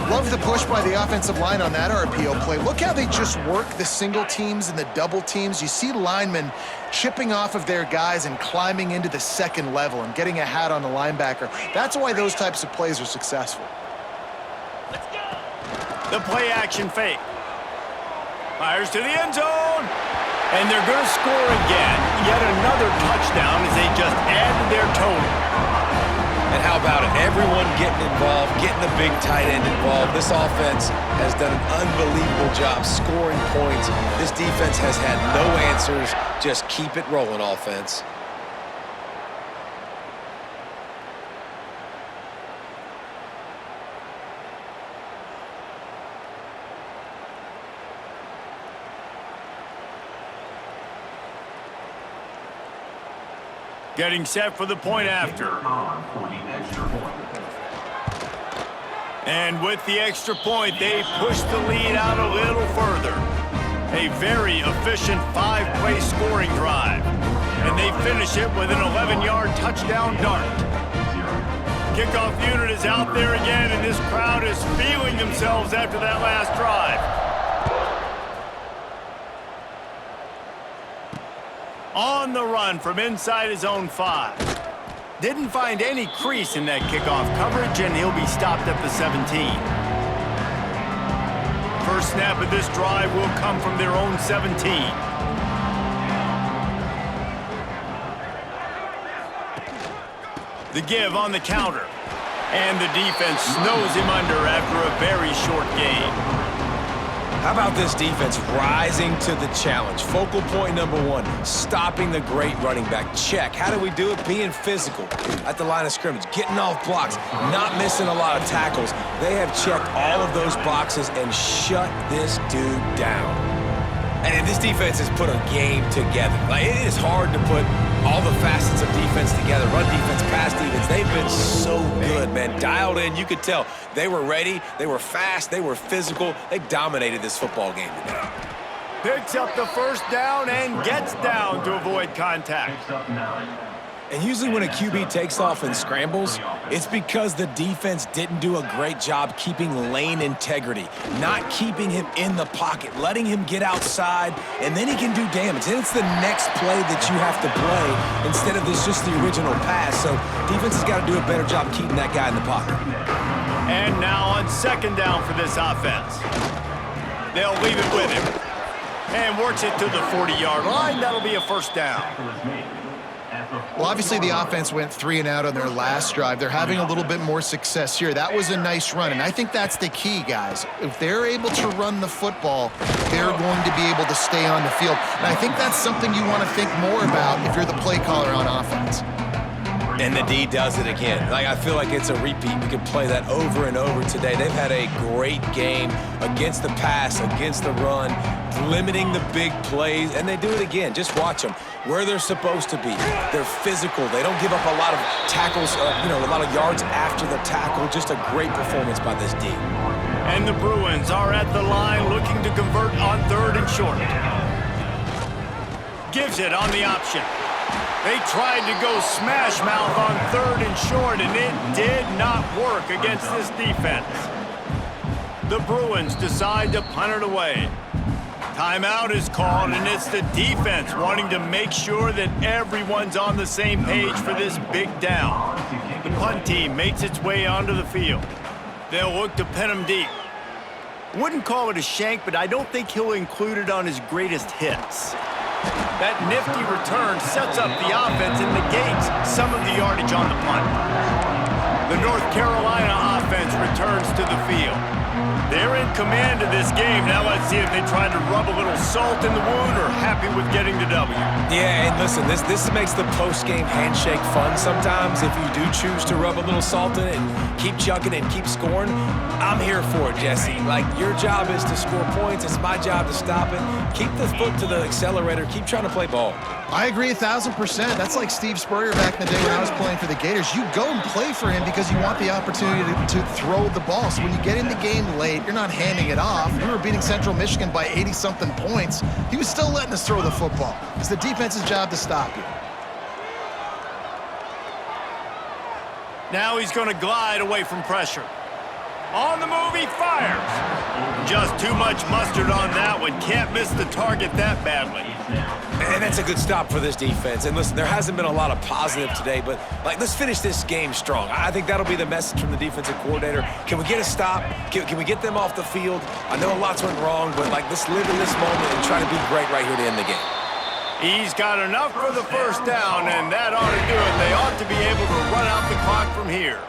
Love the push by the offensive line on that RPO play. Look how they just work the single teams and the double teams. You see linemen chipping off of their guys and climbing into the second level and getting a hat on the linebacker. That's why those types of plays are successful. The play action fake. Fires to the end zone. And they're going to score again. Yet another touchdown as they just add to their total. And how about it? Everyone getting involved, getting the big tight end involved. This offense has done an unbelievable job scoring points. This defense has had no answers. Just keep it rolling, offense. Getting set for the point after. And with the extra point, they push the lead out a little further. A very efficient 5-play scoring drive. And they finish it with an 11-yard touchdown dart. Kickoff unit is out there again, and this crowd is feeling themselves after that last drive. On the run from inside his own 5. Didn't find any crease in that kickoff coverage, and he'll be stopped at the 17. First snap of this drive will come from their own 17. The give on the counter. And the defense snows him under after a very short gain. How about this defense rising to the challenge? Focal point number 1, stopping the great running back. Check. How do we do it? Being physical at the line of scrimmage, getting off blocks, not missing a lot of tackles. They have checked all of those boxes and shut this dude down. And this defense has put a game together. Like, it is hard to put all the facets of defense together. Run defense, pass defense. They've been so good, man. Dialed in. You could tell they were ready. They were fast. They were physical. They dominated this football game today. Picks up the first down and gets down to avoid contact. And usually when a QB takes off and scrambles, it's because the defense didn't do a great job keeping lane integrity, not keeping him in the pocket, letting him get outside, and then he can do damage. And it's the next play that you have to play instead of just the original pass. So defense has got to do a better job keeping that guy in the pocket. And now on second down for this offense. They'll leave it with him. And works it to the 40-yard line. That'll be a first down. Well, obviously the offense went 3 and out on their last drive. They're having a little bit more success here. That was a nice run, and I think that's the key, guys. If they're able to run the football, they're going to be able to stay on the field. And I think that's something you want to think more about if you're the play caller on offense. And the D does it again. Like, I feel like it's a repeat. We can play that over and over today. They've had a great game against the pass, against the run, limiting the big plays, and they do it again. Just watch them where they're supposed to be. They're physical. They don't give up a lot of tackles, a lot of yards after the tackle. Just a great performance by this D. And the Bruins are at the line looking to convert on 3rd and short. Gives it on the option. They tried to go smash mouth on 3rd and short, and it did not work against this defense. The Bruins decide to punt it away. Timeout is called, and it's the defense wanting to make sure that everyone's on the same page for this big down. The punt team makes its way onto the field. They'll look to pin him deep. Wouldn't call it a shank, but I don't think he'll include it on his greatest hits. That nifty return sets up the offense and negates some of the yardage on the punt. The North Carolina offense returns to the field. They're in command of this game. Now let's see if they try to rub a little salt in the wound or happy with getting the W. Yeah, and listen, this makes the post-game handshake fun sometimes. If you do choose to rub a little salt in it and keep chugging and keep scoring, I'm here for it, Jesse. Like, your job is to score points. It's my job to stop it. Keep the foot to the accelerator. Keep trying to play ball. I agree 1,000%. That's like Steve Spurrier back in the day when I was playing for the Gators. You go and play for him because you want the opportunity to throw the ball. So when you get in the game late, you're not handing it off. We were beating Central Michigan by 80-something points. He was still letting us throw the football. It's the defense's job to stop you. Now he's going to glide away from pressure. On the move, he fires. Just too much mustard on that one. Can't miss the target that badly. And that's a good stop for this defense. And listen, there hasn't been a lot of positive today, but let's finish this game strong. I think that'll be the message from the defensive coordinator. Can we get a stop? Can we get them off the field? I know lots went wrong, but let's live in this moment and try to be great right here to end the game. He's got enough for the first down, and that ought to do it. They ought to be able to run out the clock from here.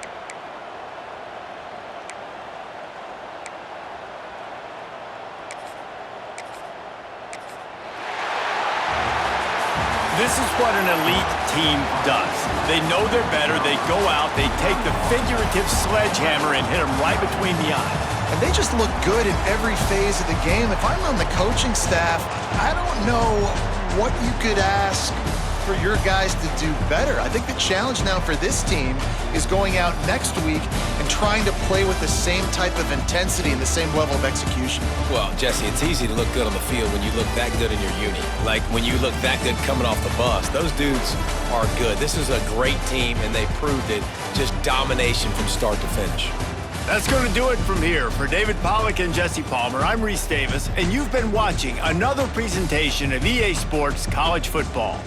This is what an elite team does. They know they're better. They go out, they take the figurative sledgehammer and hit them right between the eyes. And they just look good in every phase of the game. If I'm on the coaching staff, I don't know what you could ask for your guys to do better. I think the challenge now for this team is going out next week and trying to play with the same type of intensity and the same level of execution. Well, Jesse, it's easy to look good on the field when you look that good in your uni. Like when you look that good coming off the bus. Those dudes are good. This is a great team, and they proved it. Just domination from start to finish. That's going to do it from here. For David Pollack and Jesse Palmer, I'm Reese Davis, and you've been watching another presentation of EA Sports College Football.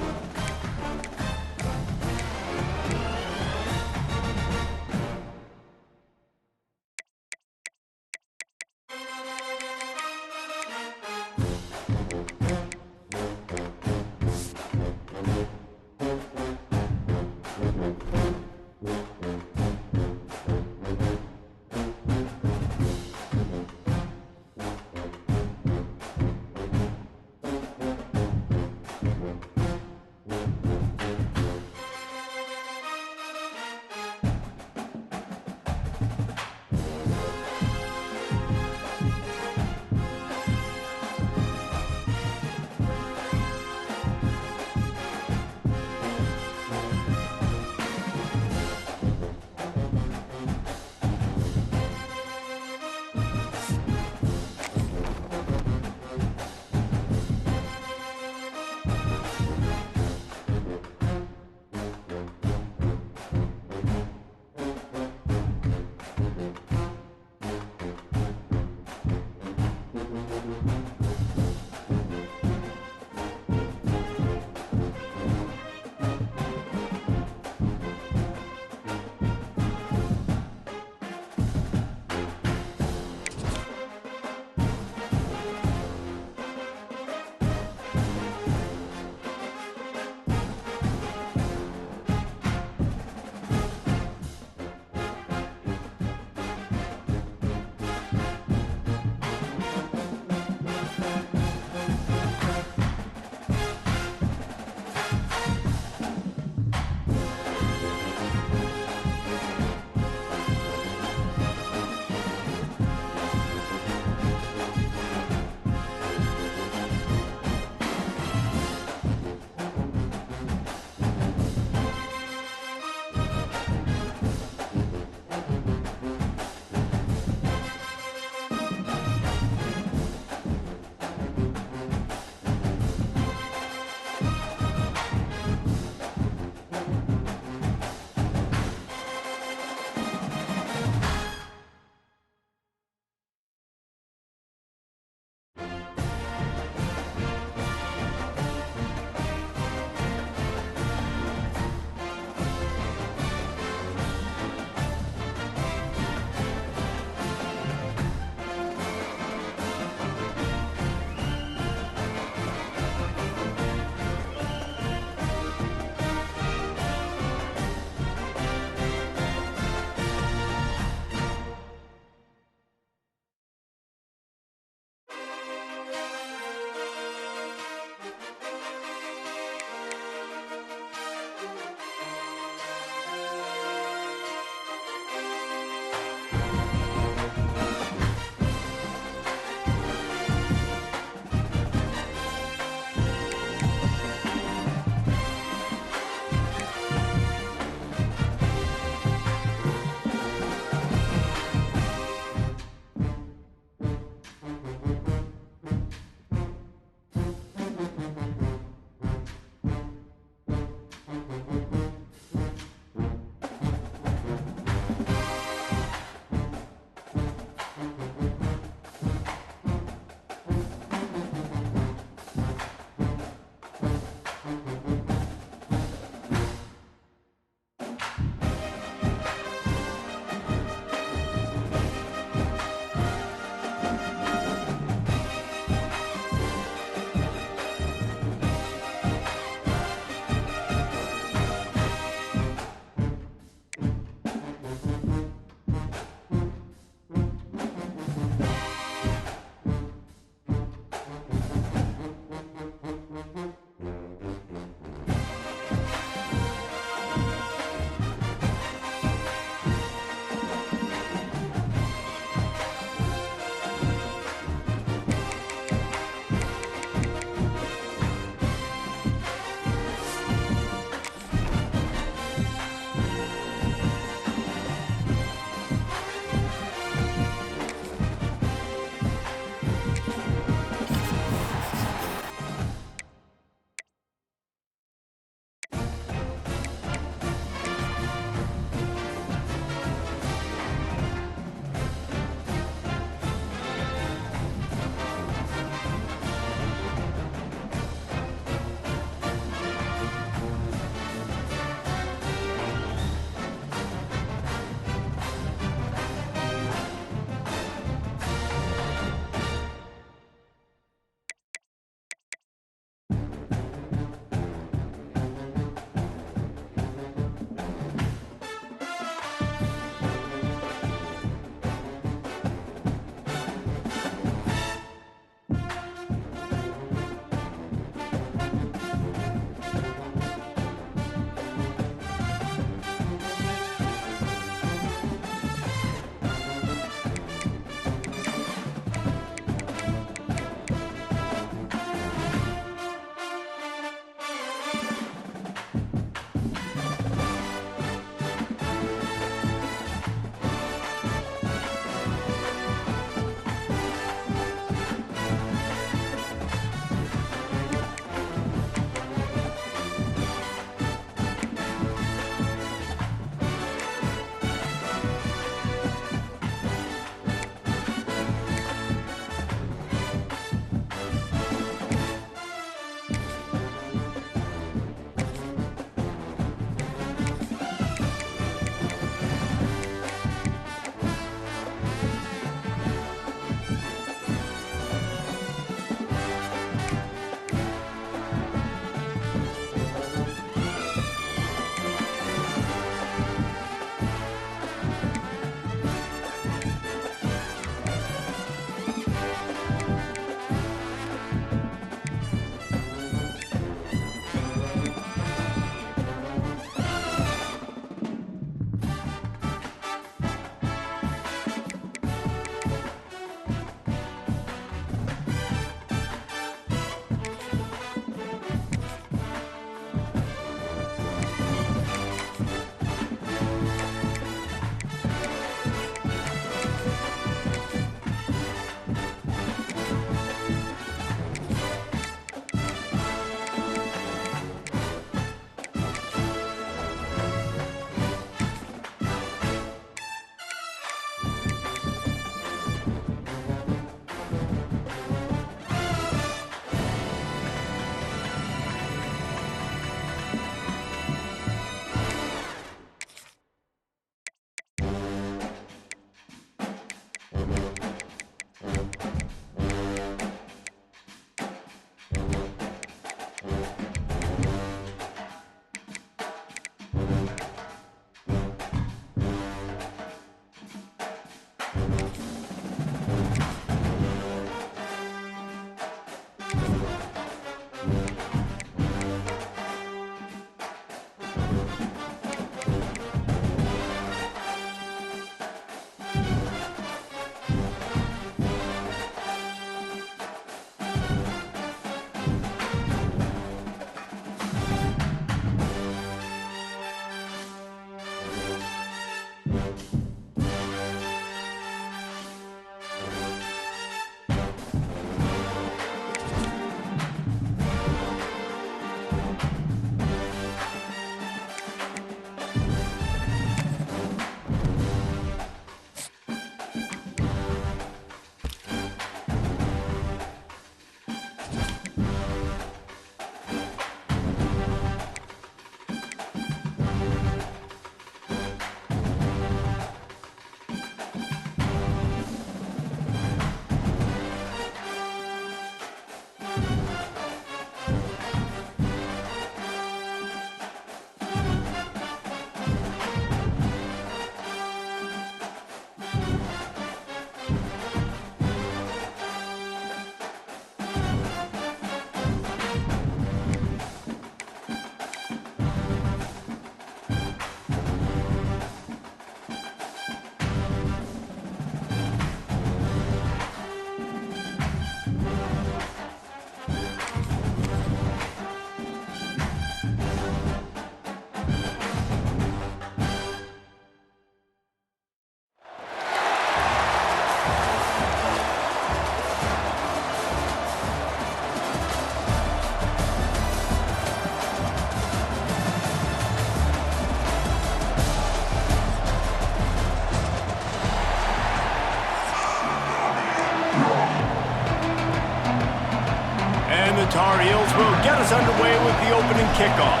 the Tar Heels will get us underway with the opening kickoff.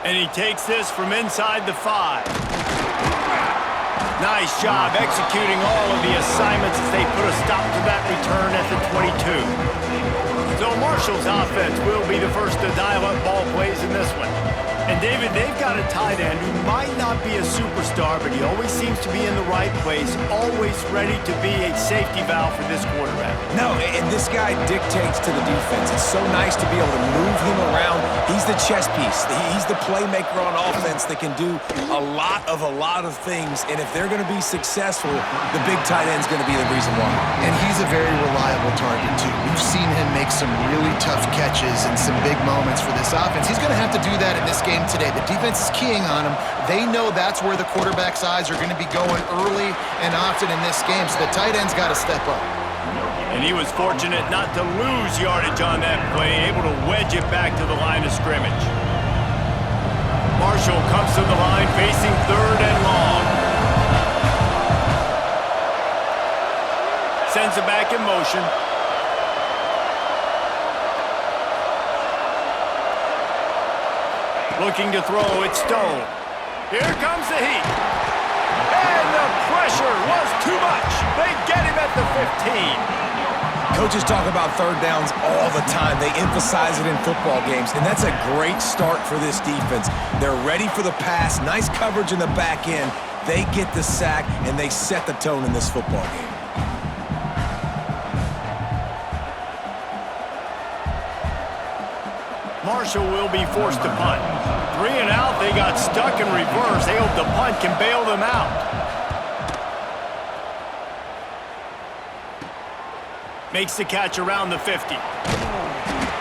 And he takes this from inside the 5. Nice job executing all of the assignments as they put a stop to that return at the 22. So Marshall's offense will be the first to dial up ball plays in this one. And David, they've got a tight end who might not be a superstar, but he always seems to be in the right place, always ready to be a safety valve for this quarterback. No, and this guy dictates to the defense. It's so nice to be able to move him around. He's the chess piece. He's the playmaker on offense that can do a lot of things. And if they're going to be successful, the big tight end's going to be the reason why. And he's a very reliable target, too. We've seen him make some really tough catches and some big moments for this offense. He's going to have to do that in this game today. The defense is keying on him. They know that's where the quarterback's eyes are going to be going early and often in this game, so the tight end's got to step up. And he was fortunate not to lose yardage on that play, able to wedge it back to the line of scrimmage. Marshall comes to the line facing 3rd and long. Sends it back in motion. Looking to throw, it's Stone. Here comes the heat. And the pressure was too much. They get him at the 15. Coaches talk about third downs all the time. They emphasize it in football games, and that's a great start for this defense. They're ready for the pass, nice coverage in the back end. They get the sack, and they set the tone in this football game. Marshall will be forced to punt. 3 and out, they got stuck in reverse. They hope the punt can bail them out. Makes the catch around the 50.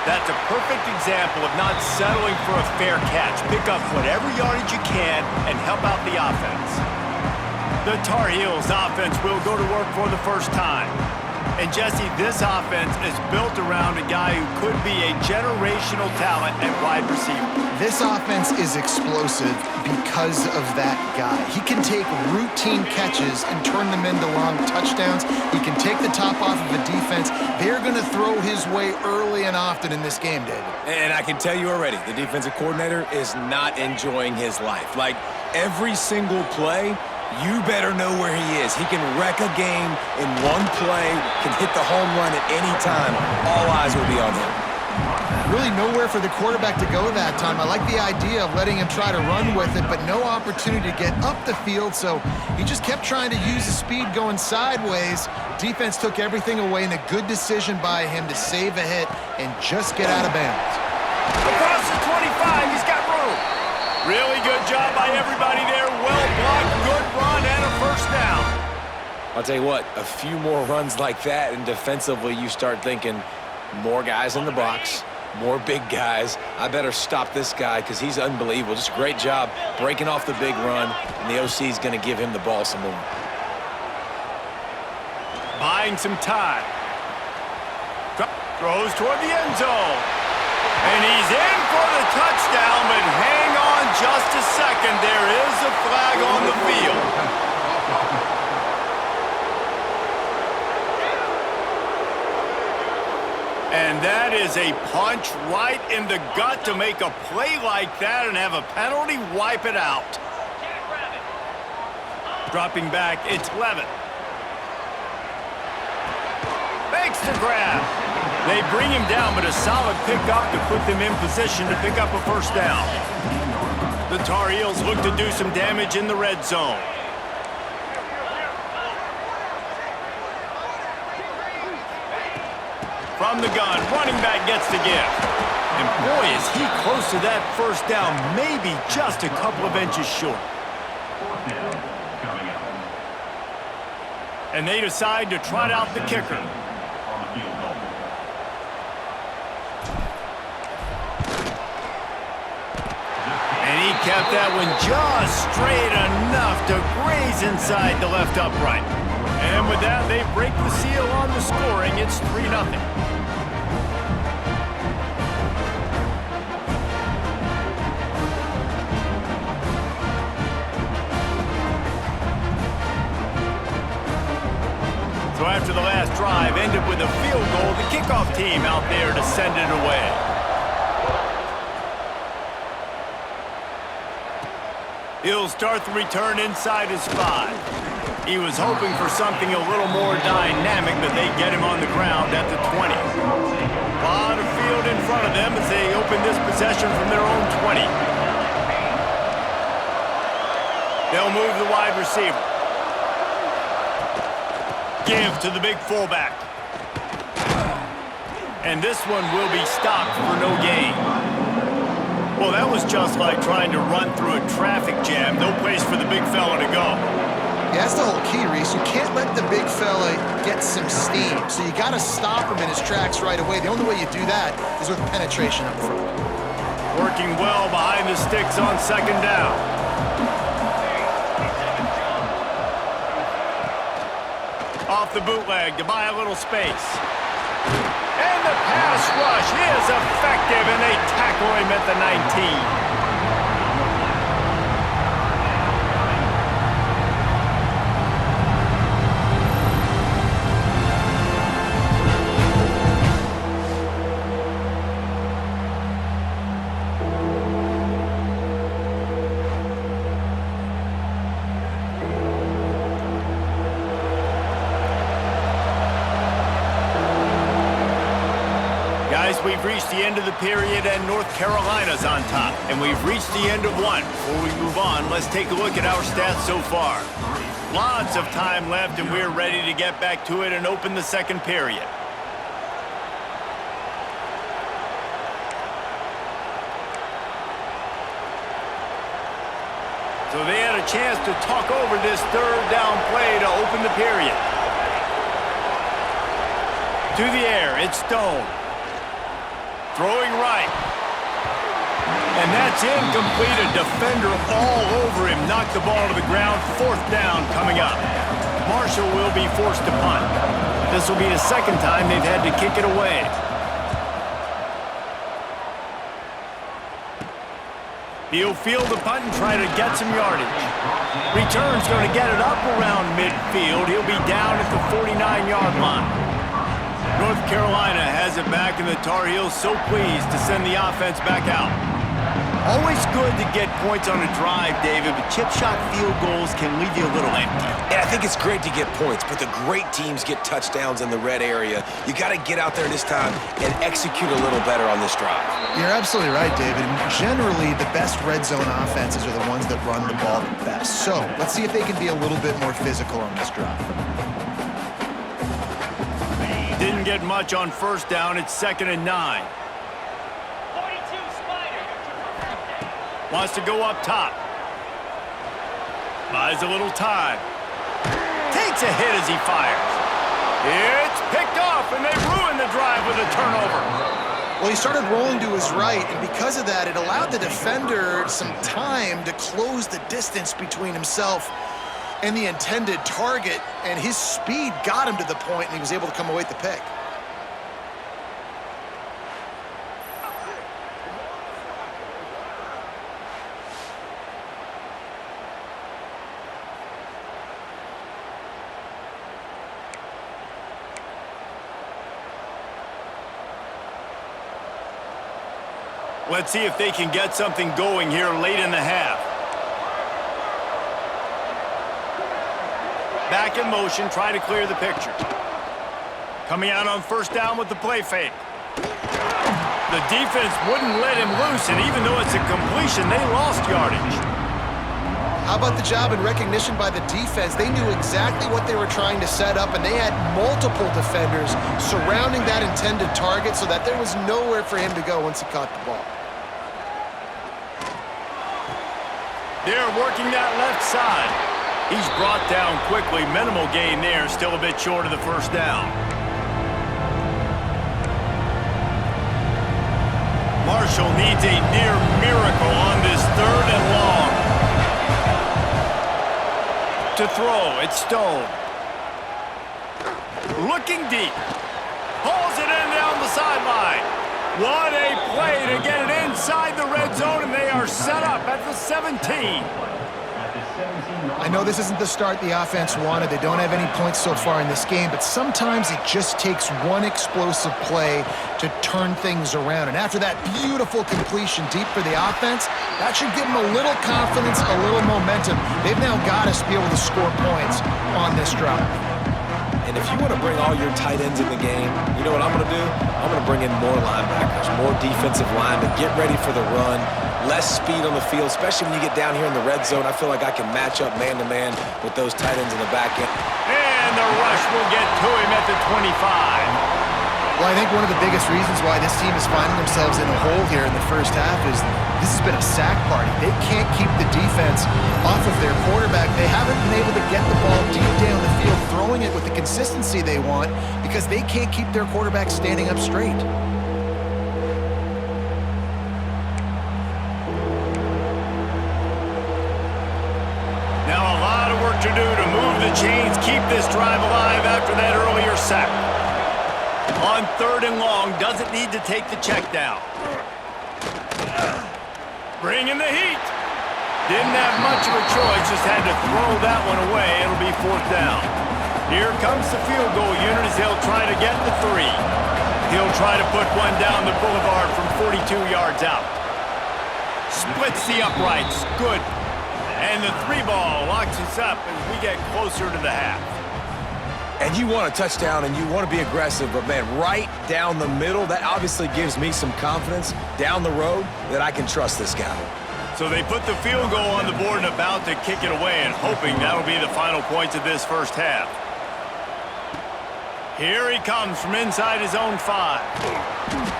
That's a perfect example of not settling for a fair catch. Pick up whatever yardage you can and help out the offense. The Tar Heels offense will go to work for the first time. And Jesse, this offense is built around a guy who could be a generational talent at wide receiver. This offense is explosive because of that guy. He can take routine catches and turn them into long touchdowns. He can take the top off of a defense. They're going to throw his way early and often in this game, David. And I can tell you already, the defensive coordinator is not enjoying his life. Like, every single play, you better know where he is. He can wreck a game in one play, can hit the home run at any time. All eyes will be on him. Really nowhere for the quarterback to go that time. I like the idea of letting him try to run with it, but no opportunity to get up the field, so he just kept trying to use the speed going sideways. Defense took everything away, and a good decision by him to save a hit and just get out of bounds. Across the 25, he's got room. Really good job by everybody there. Well blocked, good run, and a first down. I'll tell you what, a few more runs like that, and defensively you start thinking more guys in the box, more big guys. I better stop this guy because he's unbelievable. Just a great job breaking off the big run, and the OC is going to give him the ball some more. Buying some time. Throws toward the end zone. And he's in for the touchdown, but hang on just a second. There is a flag on the field. And that is a punch right in the gut to make a play like that and have a penalty wipe it out. Dropping back, it's Levitt. Makes the grab. They bring him down, but a solid pickup to put them in position to pick up a first down. The Tar Heels look to do some damage in the red zone. From the gun, running back gets the gift. And boy, is he close to that first down, maybe just a couple of inches short. And they decide to trot out the kicker. And he kept that one just straight enough to graze inside the left upright. And with that, they break the seal on the scoring. It's 3-0. drive ended with a field goal. The kickoff team out there to send it away. He'll start the return inside his 5. He was hoping for something a little more dynamic, but they get him on the ground at the 20. A lot of field in front of them as they open this possession from their own 20. They'll move the wide receiver. Give to the big fullback. And this one will be stopped for no gain. Well, that was just like trying to run through a traffic jam. No place for the big fella to go. Yeah, that's the whole key, Reese. You can't let the big fella get some steam. So you got to stop him in his tracks right away. The only way you do that is with penetration up front. Working well behind the sticks on second down. Off the bootleg to buy a little space. And the pass rush is effective, and they tackle him at the 19. We've reached the end of the period, and North Carolina's on top. And we've reached the end of one. Before we move on, let's take a look at our stats so far. Lots of time left, and we're ready to get back to it and open the second period. So they had a chance to talk over this third down play to open the period. To the air, it's Stone. Throwing right. And that's incomplete. A defender all over him. Knocked the ball to the ground. Fourth down coming up. Marshall will be forced to punt. This will be the second time they've had to kick it away. He'll field the punt and try to get some yardage. Return's going to get it up around midfield. He'll be down at the 49-yard line. North Carolina has it back, and the Tar Heels so pleased to send the offense back out. Always good to get points on a drive, David, but chip shot field goals can leave you a little empty. Yeah, I think it's great to get points, but the great teams get touchdowns in the red area. You got to get out there this time and execute a little better on this drive. You're absolutely right, David. Generally, the best red zone offenses are the ones that run the ball the best. So let's see if they can be a little bit more physical on this drive. Didn't get much on first down. It's 2nd and 9. 42 Spider. Wants to go up top. Buys a little time. Takes a hit as he fires. It's picked off, and they ruin the drive with a turnover. Well, he started rolling to his right, and because of that, it allowed the defender some time to close the distance between himself and the intended target, and his speed got him to the point, and he was able to come away with the pick. Let's see if they can get something going here late in the half. Back in motion, try to clear the picture. Coming out on first down with the play fake. The defense wouldn't let him loose, and even though it's a completion, they lost yardage. How about the job and recognition by the defense? They knew exactly what they were trying to set up, and they had multiple defenders surrounding that intended target so that there was nowhere for him to go once he caught the ball. They're working that left side. He's brought down quickly. Minimal gain there. Still a bit short of the first down. Marshall needs a near miracle on this third and long. To throw, it's Stone. Looking deep. Pulls it in down the sideline. What a play to get it inside the red zone, and they are set up at the 17. I know this isn't the start the offense wanted. They don't have any points so far in this game, but sometimes it just takes one explosive play to turn things around. And after that beautiful completion deep for the offense, that should give them a little confidence, a little momentum. They've now got us to be able to score points on this drive. And if you want to bring all your tight ends in the game, you know what I'm going to do? I'm going to bring in more linebackers, more defensive linemen, get ready for the run, less speed on the field, especially when you get down here in the red zone. I feel like I can match up man-to-man with those tight ends in the back end. And the rush will get to him at the 25. Well, I think one of the biggest reasons why this team is finding themselves in a hole here in the first half is this has been a sack party. They can't keep the defense off of their quarterback. They haven't been able to get the ball deep down the field, throwing it with the consistency they want because they can't keep their quarterback standing up straight. Now a lot of work to do to move the chains, keep this drive alive after that earlier sack. On 3rd and long, doesn't need to take the check down. Bring in the heat. Didn't have much of a choice, just had to throw that one away. It'll be 4th down. Here comes the field goal unit as they'll try to get the 3. He'll try to put one down the boulevard from 42 yards out. Splits the uprights. Good. And the 3 ball locks us up as we get closer to the half. And you want a touchdown and you want to be aggressive, but man, right down the middle, that obviously gives me some confidence down the road that I can trust this guy. So they put the field goal on the board and about to kick it away and hoping that'll be the final points of this first half. Here he comes from inside his own 5.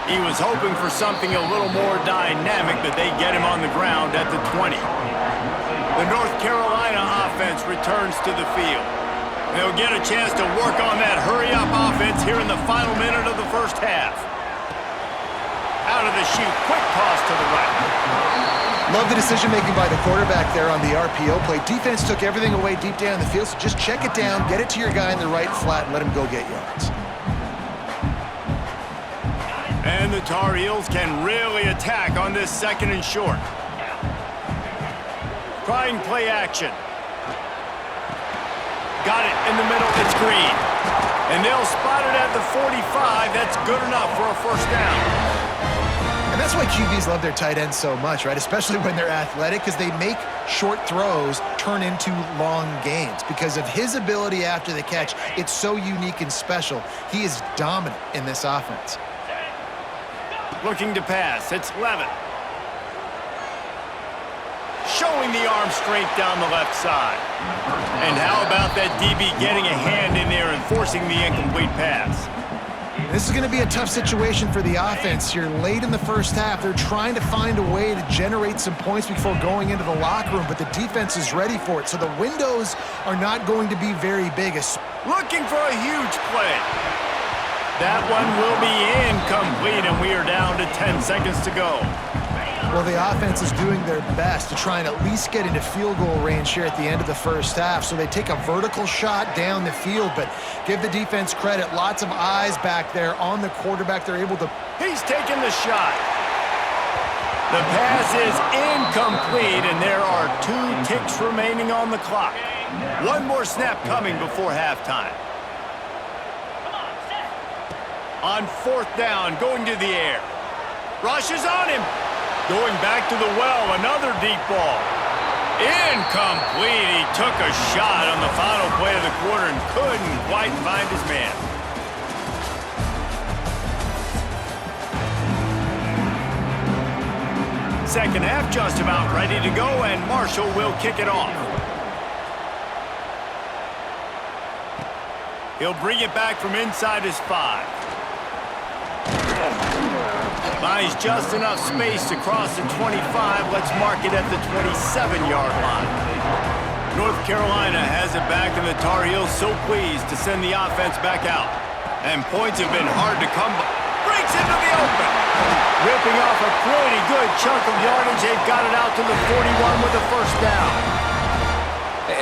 He was hoping for something a little more dynamic, but they get him on the ground at the 20. The North Carolina offense returns to the field. They'll get a chance to work on that hurry-up offense here in the final minute of the first half. Out of the chute, quick toss to the right. Love the decision-making by the quarterback there on the RPO play. Defense took everything away deep down the field, so just check it down, get it to your guy in the right flat, and let him go get yards. And the Tar Heels can really attack on this 2nd and short. Trying play action. Got it in the middle, it's Green. And they'll spot it at the 45. That's good enough for a 1st down. And that's why QBs love their tight ends so much, right? Especially when they're athletic, because they make short throws turn into long gains. Because of his ability after the catch, it's so unique and special. He is dominant in this offense. Looking to pass, it's Levitt. Showing the arm strength down the left side. And how about that DB getting a hand in there and forcing the incomplete pass? This is going to be a tough situation for the offense here. Late in the first half, they're trying to find a way to generate some points before going into the locker room, but the defense is ready for it. So the windows are not going to be very big. Looking for a huge play. That one will be incomplete, and we are down to 10 seconds to go. Well, the offense is doing their best to try and at least get into field goal range here at the end of the first half. So they take a vertical shot down the field, but give the defense credit. Lots of eyes back there on the quarterback. They're able to... He's taking the shot. The pass is incomplete, and there are 2 ticks remaining on the clock. One more snap coming before halftime. On 4th down, going to the air. Rushes on him. Going back to the well, another deep ball. Incomplete. He took a shot on the final play of the quarter and couldn't quite find his man. Second half just about ready to go, and Marshall will kick it off. He'll bring it back from inside his 5. Buys just enough space to cross the 25. Let's mark it at the 27-yard line. North Carolina has it back, and the Tar Heels so pleased to send the offense back out. And points have been hard to come by. Breaks into the open. Ripping off a pretty good chunk of yardage. They've got it out to the 41 with a 1st down.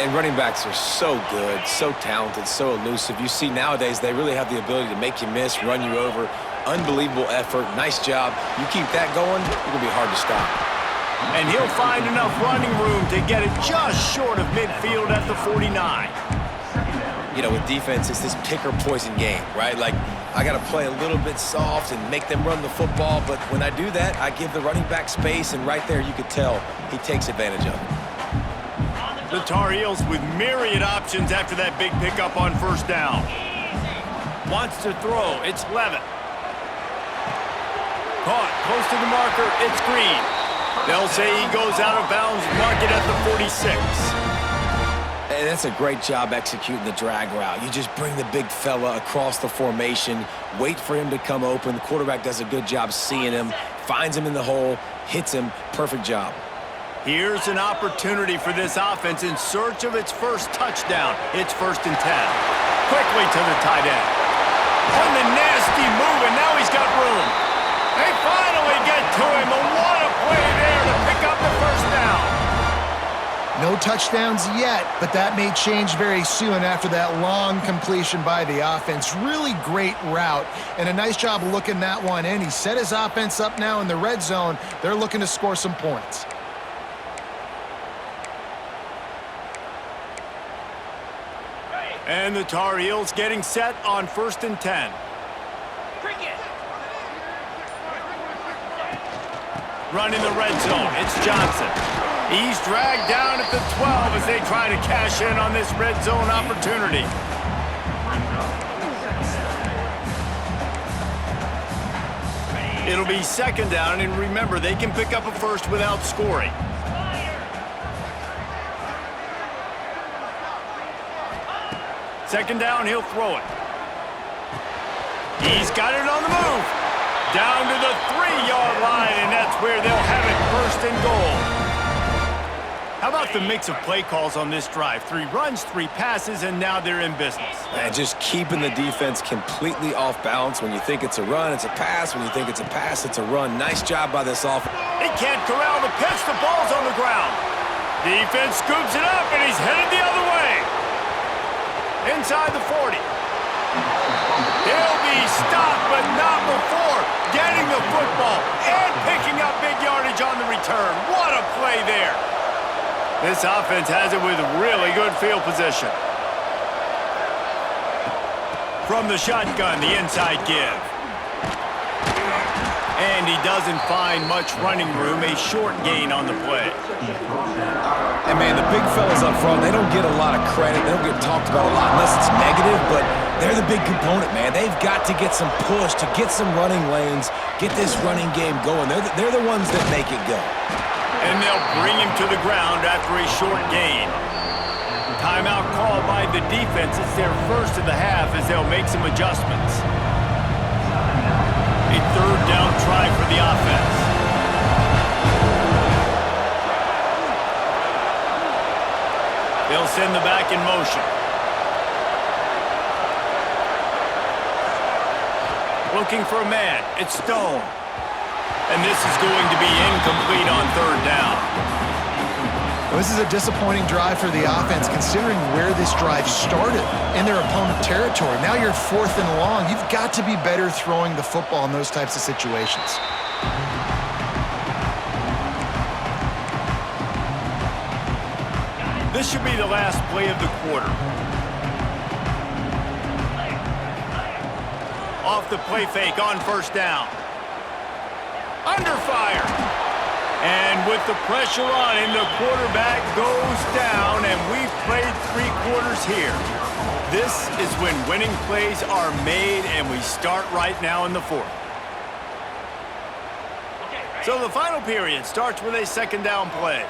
And running backs are so good, so talented, so elusive. You see nowadays they really have the ability to make you miss, run you over. Unbelievable effort. Nice job. You keep that going, it'll be hard to stop. And he'll find enough running room to get it just short of midfield at the 49. You know, with defense, it's this pick or poison game, right? Like, I got to play a little bit soft and make them run the football, but when I do that, I give the running back space, and right there you could tell he takes advantage of it. The Tar Heels with myriad options after that big pickup on first down. Wants to throw, it's Levitt. Caught, close to the marker, it's Green. They'll say he goes out of bounds, mark it at the 46. And that's a great job executing the drag route. You just bring the big fella across the formation, wait for him to come open. The quarterback does a good job seeing him, finds him in the hole, hits him. Perfect job. Here's an opportunity for this offense in search of its first touchdown. It's 1st and 10. Quickly to the tight end. On the nasty move, and now he's got room. They finally get to him, and what a play there to pick up the first down. No touchdowns yet, but that may change very soon after that long completion by the offense. Really great route, and a nice job looking that one in. He set his offense up now in the red zone. They're looking to score some points. And the Tar Heels getting set on 1st and 10. Running the red zone, it's Johnson. He's dragged down at the 12 as they try to cash in on this red zone opportunity. It'll be 2nd down, and remember, they can pick up a first without scoring. Second down, he'll throw it. He's got it on the move. Down to the 3-yard line, and that's where they'll have it 1st and goal. How about the mix of play calls on this drive? 3 runs, 3 passes, and now they're in business. And just keeping the defense completely off balance. When you think it's a run, it's a pass. When you think it's a pass, it's a run. Nice job by this offense. He can't corral the pitch. The ball's on the ground. Defense scoops it up, and he's headed the other way. Inside the 40. He'll be stopped, but not before getting the football and picking up big yardage on the return. What a play there. This offense has it with really good field position. From the shotgun, the inside give. And he doesn't find much running room, a short gain on the play. And, man, the big fellas up front, they don't get a lot of credit. They don't get talked about a lot unless it's negative, but they're the big component, man. They've got to get some push, to get some running lanes, get this running game going. They're the ones that make it go. And they'll bring him to the ground after a short gain. Timeout called by the defense. It's their first of the half as they'll make some adjustments. A 3rd down try for the offense. They'll send the back in motion. Looking for a man. It's Stone. And this is going to be incomplete on 3rd down. Well, this is a disappointing drive for the offense, considering where this drive started in their opponent territory. Now you're 4th and long. You've got to be better throwing the football in those types of situations. This should be the last play of the quarter. Off the play fake on 1st down. Under fire. And with the pressure on him, the quarterback goes down, and we've played 3 quarters here. This is when winning plays are made, and we start right now in the 4th. So the final period starts with a 2nd down play.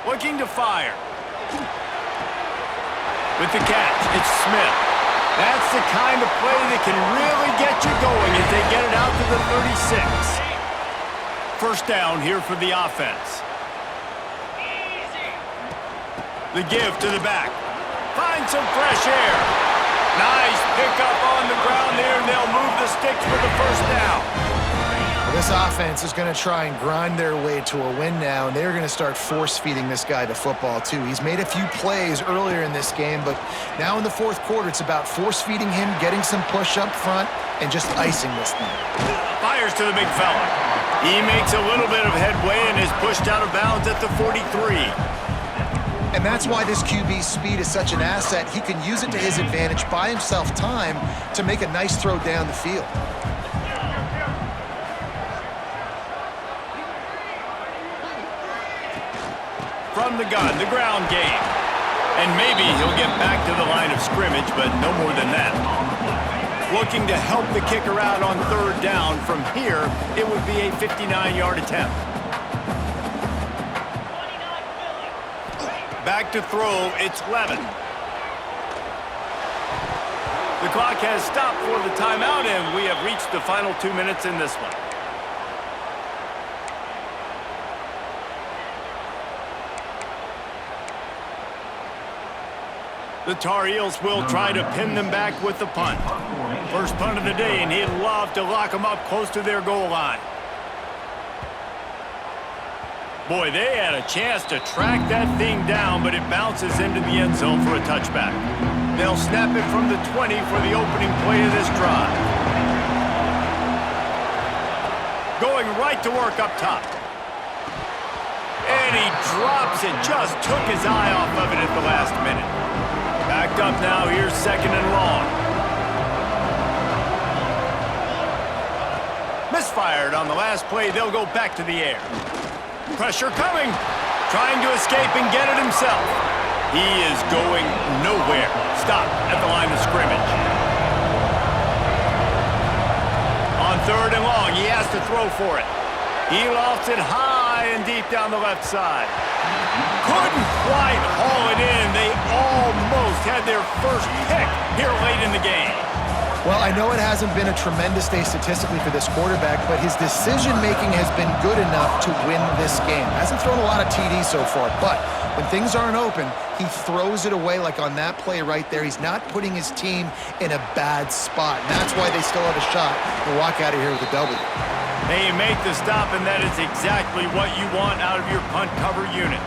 Looking to fire. With the catch, it's Smith. That's the kind of play that can really get you going as they get it out to the 36. 1st down here for the offense. The give to the back. Find some fresh air. Nice pickup on the ground there, and they'll move the sticks for the 1st down. This offense is going to try and grind their way to a win now, and they're going to start force-feeding this guy the football, too. He's made a few plays earlier in this game, but now in the 4th quarter, it's about force-feeding him, getting some push up front, and just icing this thing. Fires to the big fella. He makes a little bit of headway and is pushed out of bounds at the 43. And that's why this QB's speed is such an asset. He can use it to his advantage, buy himself time to make a nice throw down the field. From the gun, the ground game. And maybe he'll get back to the line of scrimmage, but no more than that. Looking to help the kicker out on third down. From here, it would be a 59-yard attempt. Back to throw, it's Levin. The clock has stopped for the timeout, and we have reached the final 2 minutes in this one. The Tar Heels will try to pin them back with the punt. First punt of the day, and he'd love to lock them up close to their goal line. Boy, they had a chance to track that thing down, but it bounces into the end zone for a touchback. They'll snap it from the 20 for the opening play of this drive. Going right to work up top. And he drops it, just took his eye off of it at the last minute. Backed up now, here's second and long. Misfired on the last play, they'll go back to the air. Pressure coming, trying to escape and get it himself. He is going nowhere. Stopped at the line of scrimmage. On third and long, he has to throw for it. He lofts it high and deep down the left side. Couldn't quite haul it in. They almost had their first pick here late in the game. Well, I know it hasn't been a tremendous day statistically for this quarterback, but his decision-making has been good enough to win this game. Hasn't thrown a lot of TDs so far, but when things aren't open, he throws it away like on that play right there. He's not putting his team in a bad spot, and that's why they still have a shot to walk out of here with a W. They make the stop, and that is exactly what you want out of your punt cover unit.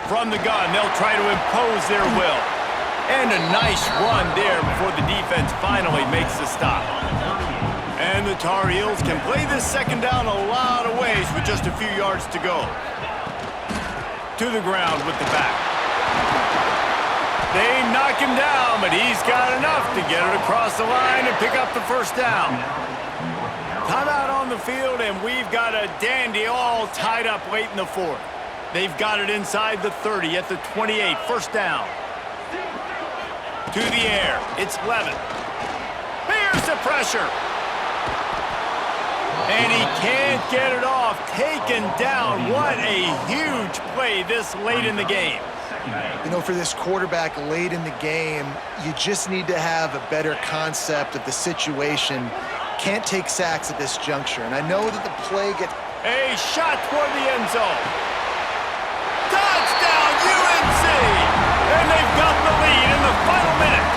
From the gun, they'll try to impose their will. And a nice run there before the defense finally makes the stop. And the Tar Heels can play this second down a lot of ways with just a few yards to go. To the ground with the back. They knock him down, but he's got enough to get it across the line and pick up the first down. Timeout on the field, and we've got a dandy all tied up late in the fourth. They've got it inside the 30 at the 28. First down. To the air. It's Levin. Here's the pressure. And he can't get it off. Taken down. What a huge play this late in the game. You know, for this quarterback late in the game, you just need to have a better concept of the situation. Can't take sacks at this juncture. And I know that the play gets... A shot toward the end zone. Touchdown, UNC! And they've got the lead in the final minute.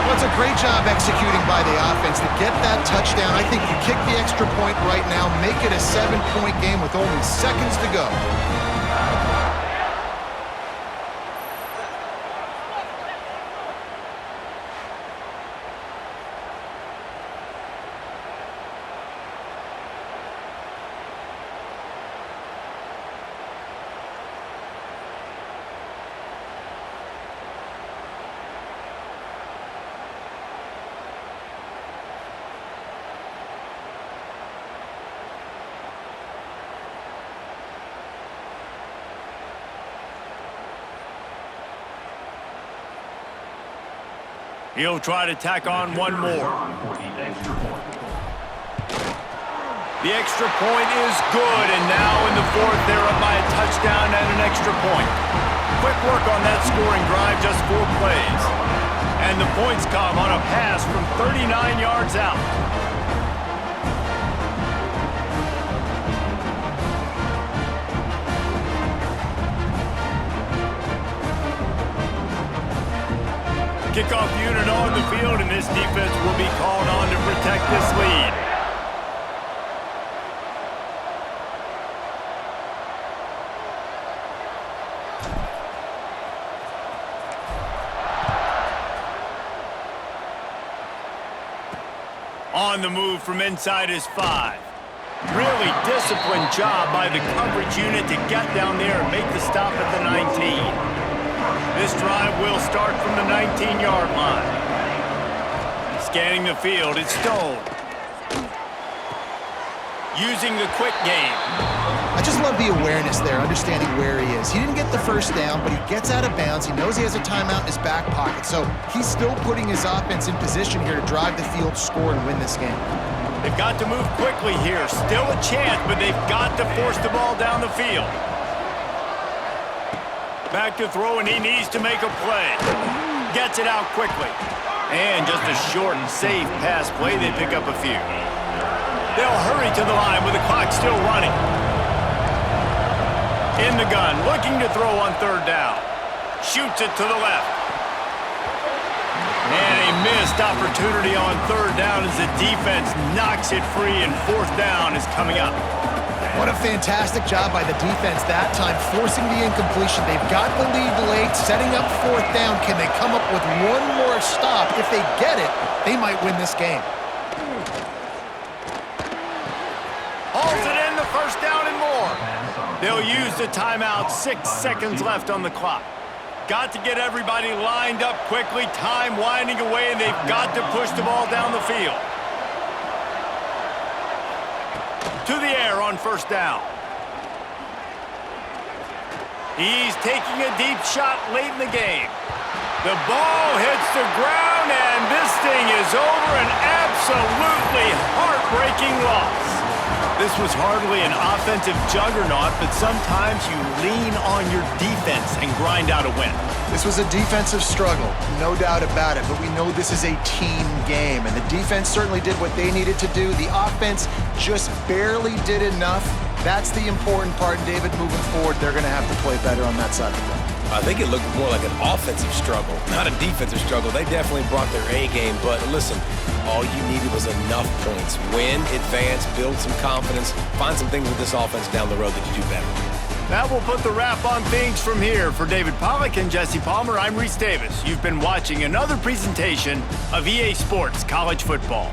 Well, it's a great job executing by the offense to get that touchdown. I think you kick the extra point right now, make it a 7-point game with only seconds to go. He'll try to tack on one more. The extra point is good, and now in the fourth, they're up by a touchdown and an extra point. Quick work on that scoring drive, just 4 plays. And the points come on a pass from 39 yards out. Kickoff unit on the field, and this defense will be called on to protect this lead. On the move from inside his 5. Really disciplined job by the coverage unit to get down there and make the stop at the 19. This drive will start from the 19-yard line. Scanning the field, it's Stone. Using the quick game. I just love the awareness there, understanding where he is. He didn't get the first down, but he gets out of bounds. He knows he has a timeout in his back pocket, so he's still putting his offense in position here to drive the field, score, and win this game. They've got to move quickly here. Still a chance, but they've got to force the ball down the field. Back to throw, and he needs to make a play. Gets it out quickly. And just a short and safe pass play, they pick up a few. They'll hurry to the line with the clock still running. In the gun, looking to throw on third down. Shoots it to the left. And a missed opportunity on third down as the defense knocks it free, and fourth down is coming up. What a fantastic job by the defense that time, forcing the incompletion. They've got the lead late, setting up fourth down. Can they come up with one more stop? If they get it, they might win this game. Hauls it in, the first down and more. They'll use the timeout, 6 seconds left on the clock. Got to get everybody lined up quickly, time winding away, and they've got to push the ball down the field. To the air on first down. He's taking a deep shot late in the game. The ball hits the ground, and this thing is over, an absolutely heartbreaking loss. This was hardly an offensive juggernaut, but sometimes you lean on your defense and grind out a win. This was a defensive struggle, no doubt about it, but we know this is a team game, and the defense certainly did what they needed to do. The offense just barely did enough. That's the important part, David. Moving forward, they're going to have to play better on that side of the ball. I think it looked more like an offensive struggle, not a defensive struggle. They definitely brought their A game, but listen, all you needed was enough points. Win, advance, build some confidence, find some things with this offense down the road that you do better. That will put the wrap on things from here. For David Pollack and Jesse Palmer, I'm Reese Davis. You've been watching another presentation of EA Sports College Football.